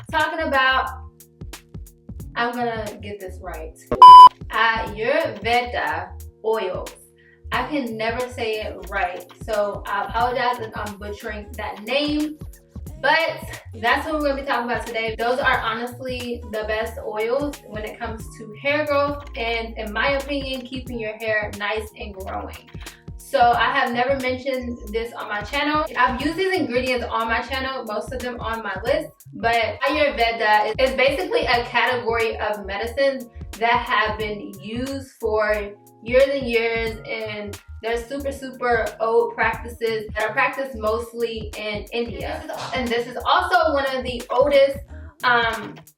talking about, I'm gonna get this right, Ayurvedic oils. I can never say it right, so I apologize if I'm butchering that name, but that's what we're going to be talking about today. Those are honestly the best oils when it comes to hair growth and, in my opinion, keeping your hair nice and growing. So I have never mentioned this on my channel. I've used these ingredients on my channel, most of them on my list, but Ayurveda is basically a category of medicines that have been used for years and years, and they're super old practices that are practiced mostly in India. And this is also one of the oldest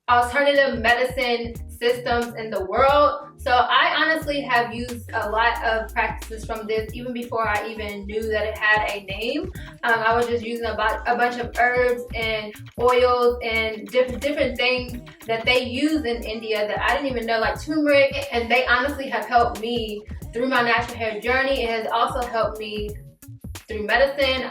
alternative medicine systems in the world. So I honestly have used a lot of practices from this even before I even knew that it had a name. I was just using a bunch of herbs and oils and different things that they use in India that I didn't even know, like turmeric, and they honestly have helped me through my natural hair journey. It has also helped me through medicine.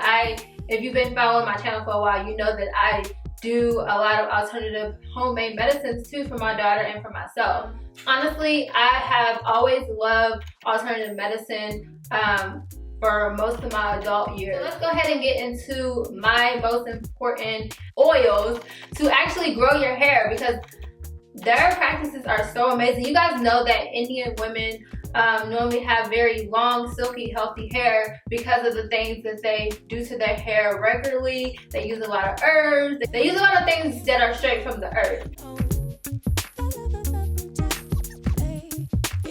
If you've been following my channel for a while, you know that I do a lot of alternative homemade medicines too for my daughter and for myself. Honestly, I have always loved alternative medicine for most of my adult years. So let's go ahead and get into my most important oils to actually grow your hair, because their practices are so amazing. You guys know that Indian women normally have very long, silky, healthy hair because of the things that they do to their hair regularly. They use a lot of herbs. They use a lot of things that are straight from the earth.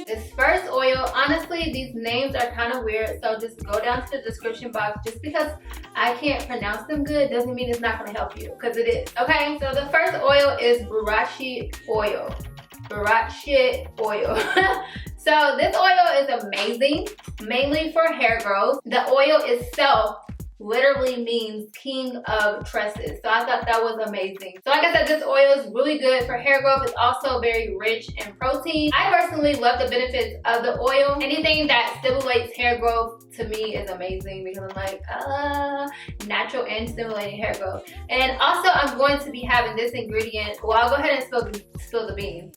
This first oil, honestly, these names are kind of weird, so just go down to the description box. Just because I can't pronounce them good doesn't mean it's not going to help you, because it is. Okay, so the first oil is Bhringjai Oil. Bhringjai Oil. So this oil is amazing, mainly for hair growth. The oil itself literally means king of tresses. So I thought that was amazing. So like I said, this oil is really good for hair growth. It's also very rich in protein. I personally love the benefits of the oil. Anything that stimulates hair growth to me is amazing, because I'm like, natural and stimulating hair growth. And also I'm going to be having this ingredient. Well, I'll go ahead and spill the beans.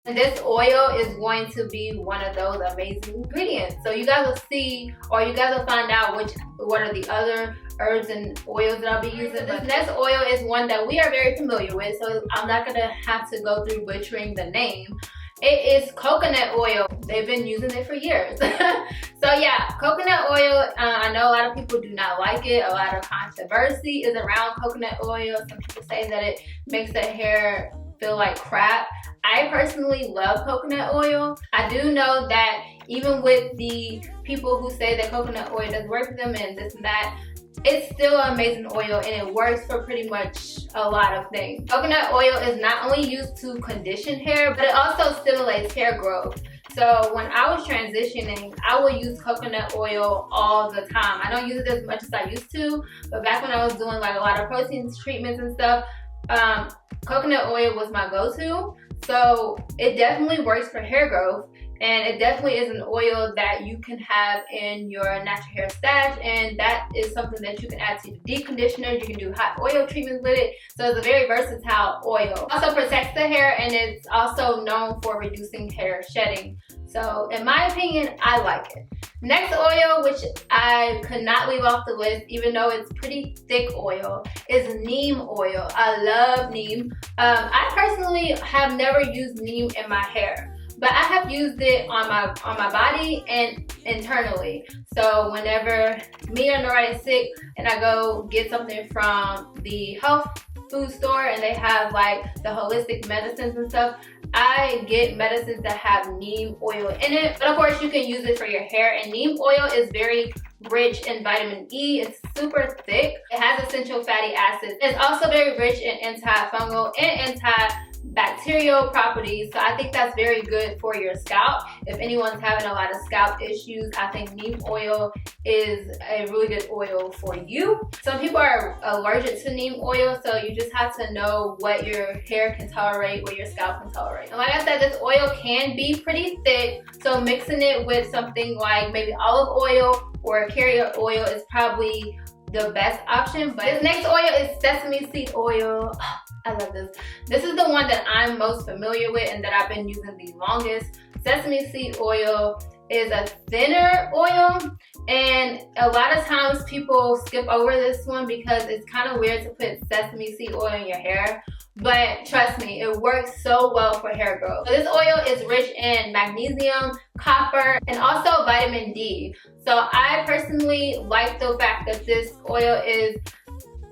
And this oil is going to be one of those amazing ingredients. So you guys will see, or you guys will find out what are the other herbs and oils that I'll be using. This next oil is one that we are very familiar with, so I'm not gonna have to go through butchering the name. It is coconut oil. They've been using it for years. So yeah, coconut oil, I know a lot of people do not like it. A lot of controversy is around coconut oil. Some people say that it makes their hair feel like crap. I personally love coconut oil. I do know that even with the people who say that coconut oil doesn't work for them and this and that, it's still an amazing oil, and it works for pretty much a lot of things. Coconut oil is not only used to condition hair, but it also stimulates hair growth. So when I was transitioning, I would use coconut oil all the time. I don't use it as much as I used to, but back when I was doing like a lot of protein treatments and stuff, coconut oil was my go-to. So it definitely works for hair growth, and it definitely is an oil that you can have in your natural hair stash, and that is something that you can add to your deep conditioner. You can do hot oil treatments with it, so it's a very versatile oil. It also protects the hair, and it's also known for reducing hair shedding. So in my opinion, I like it. Next oil, which I could not leave off the list, even though it's pretty thick oil, is Neem Oil. I love Neem. I personally have never used Neem in my hair, but I have used it on my body and internally. So whenever me or Nora is sick and I go get something from the health food store and they have like the holistic medicines and stuff, I get medicines that have neem oil in it. But of course you can use it for your hair, and neem oil is very rich in vitamin E. It's super thick. It has essential fatty acids. It's also very rich in antifungal and antibacterial properties, so I think that's very good for your scalp. If anyone's having a lot of scalp issues, I think neem oil is a really good oil for you. Some people are allergic to neem oil, so you just have to know what your hair can tolerate, what your scalp can tolerate. And like I said, this oil can be pretty thick, so mixing it with something like maybe olive oil or carrier oil is probably the best option. But this next oil is sesame seed oil. I love this. This is the one that I'm most familiar with and that I've been using the longest. Sesame seed oil is a thinner oil, and a lot of times people skip over this one because it's kind of weird to put sesame seed oil in your hair. But trust me, it works so well for hair growth. So this oil is rich in magnesium, copper, and also vitamin D. So I personally like the fact that this oil is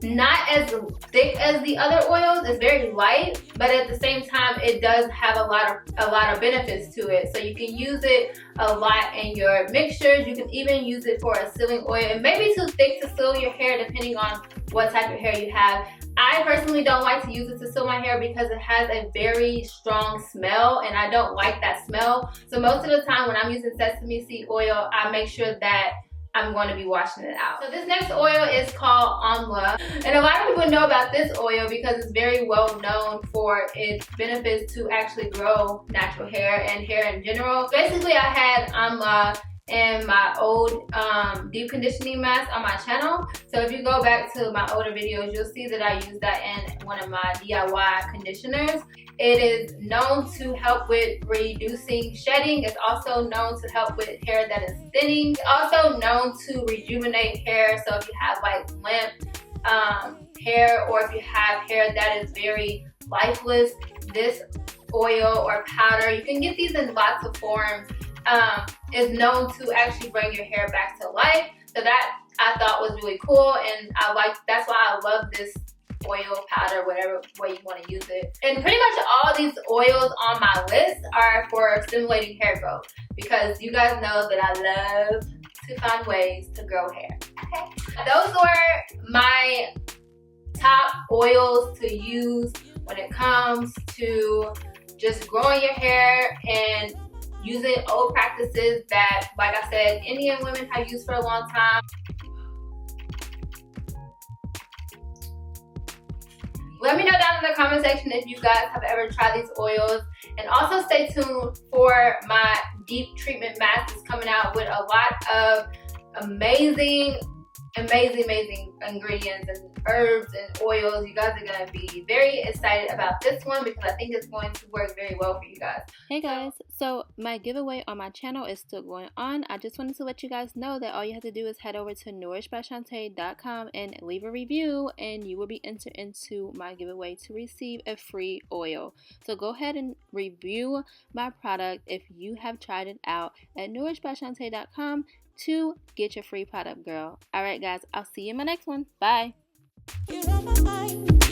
not as thick as the other oils. It's very light, but at the same time it does have a lot of benefits to it. So you can use it a lot in your mixtures. You can even use it for a sealing oil. It may be too thick to seal your hair depending on what type of hair you have. I personally don't like to use it to seal my hair because it has a very strong smell and I don't like that smell. So most of the time when I'm using sesame seed oil, I make sure that I'm going to be washing it out. So this next oil is called Amla. And a lot of people know about this oil because it's very well known for its benefits to actually grow natural hair and hair in general. Basically, I had Amla in my old deep conditioning mask on my channel. So if you go back to my older videos, you'll see that I use that in one of my DIY conditioners. It is known to help with reducing shedding. It's also known to help with hair that is thinning. It's also known to rejuvenate hair. So if you have like limp hair, or if you have hair that is very lifeless, this oil or powder, you can get these in lots of forms, is known to actually bring your hair back to life. So that I thought was really cool, and that's why I love this oil, powder, whatever way you want to use it. And pretty much all these oils on my list are for stimulating hair growth, because you guys know that I love to find ways to grow hair. Okay, those were my top oils to use when it comes to just growing your hair and using old practices that, like I said, Indian women have used for a long time. Let me know down in the comment section if you guys have ever tried these oils. And also stay tuned for my deep treatment mask that's coming out with a lot of amazing ingredients and herbs and oils. You guys are going to be very excited about this one because I think it's going to work very well for you guys. Hey guys, so my giveaway on my channel is still going on. I just wanted to let you guys know that all you have to do is head over to nourishedbyshawntacrook.com and leave a review, and you will be entered into my giveaway to receive a free oil. So go ahead and review my product if you have tried it out at nourishedbyshawntacrook.com to get your free product, girl. Alright guys, I'll see you in my next one. Bye. You're on my mind.